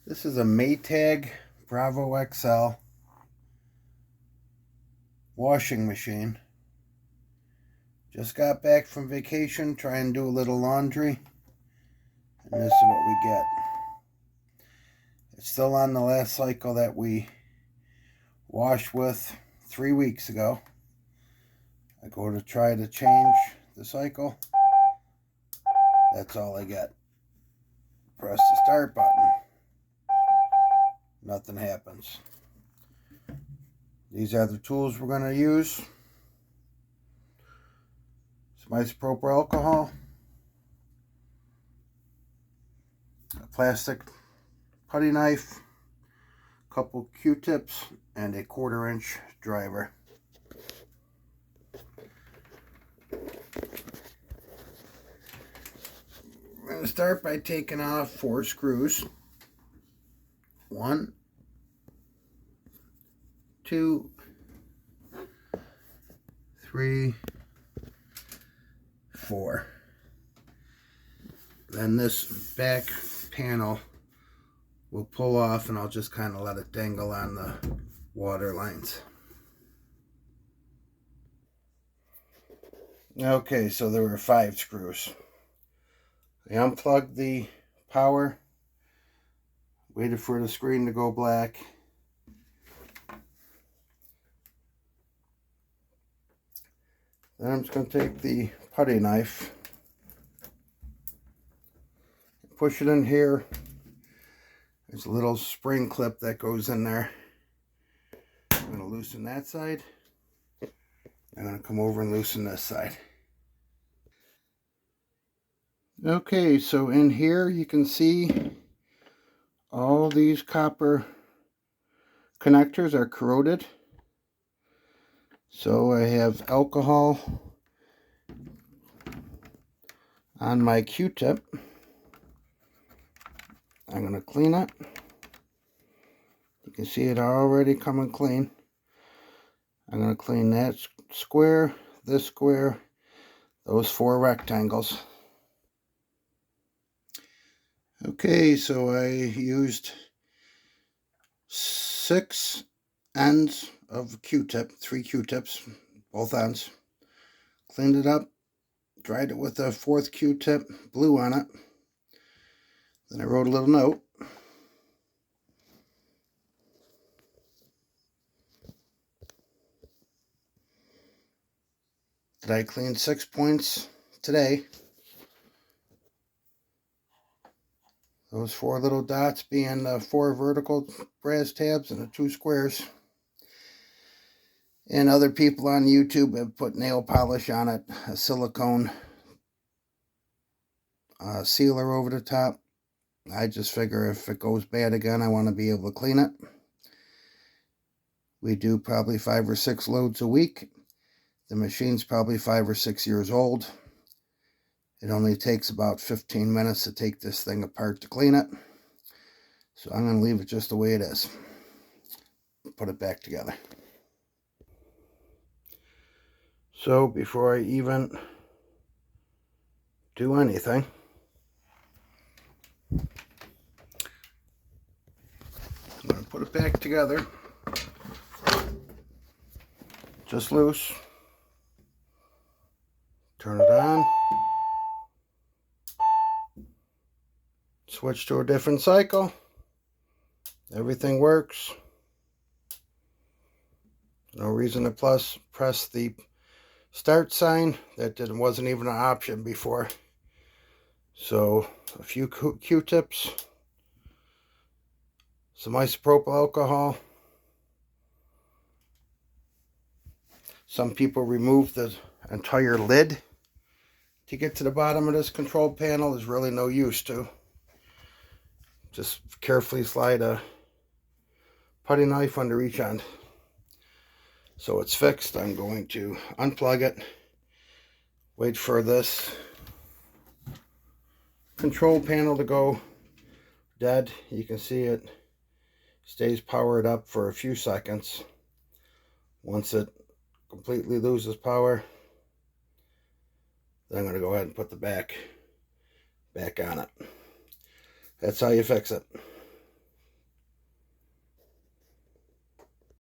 This is a Maytag Bravo XL washing machine. Just got back from vacation, trying to do a little laundry, and this is what we get. It's still on the last cycle that we washed with 3 weeks ago. I go to try to change the cycle. That's all I get. Press the start button. Nothing happens. These are the tools we're going to use. Some isopropyl alcohol, a plastic putty knife, a couple Q-tips, and a 1/4-inch driver. We're going to start by taking off 4 screws. 1, 2, 3, 4. Then this back panel will pull off, and I'll just kind of let it dangle on the water lines. Okay, so there were 5 screws. I unplugged the power, waited for the screen to go black. Then I'm just going to take the putty knife, push it in here. There's a little spring clip that goes in there. I'm going to loosen that side. I'm going to come over and loosen this side. Okay, so in here you can see all these copper connectors are corroded. So I have alcohol on my Q-tip. I'm going to clean it. You can see it already coming clean. I'm going to clean that square, this square, those 4 rectangles. Okay, so I used 6 ends of Q-tip, 3 Q-tips, both ends. Cleaned it up, dried it with a 4th Q-tip, blew on it. Then I wrote a little note. That I cleaned 6 points today. Those 4 little dots being the 4 vertical brass tabs and the 2 squares. And other people on YouTube have put nail polish on it, a silicone sealer over the top. I just figure if it goes bad again, I want to be able to clean it. We do probably 5 or 6 loads a week. The machine's probably 5 or 6 years old. It only takes about 15 minutes to take this thing apart to clean it. So I'm going to leave it just the way it is. Put it back together. So before I even do anything, I'm going to put it back together. Just loose. Turn it on. Switch to a different cycle. Everything works. No reason to press the start sign. That wasn't even an option before. So a few Q-tips, some isopropyl alcohol. Some people remove the entire lid to get to the bottom of this control panel. There's really no use to. Just carefully slide a putty knife under each end. So it's fixed. I'm going to unplug it, wait for this control panel to go dead. You can see it stays powered up for a few seconds. Once it completely loses power, then I'm going to go ahead and put the back on it. That's how you fix it.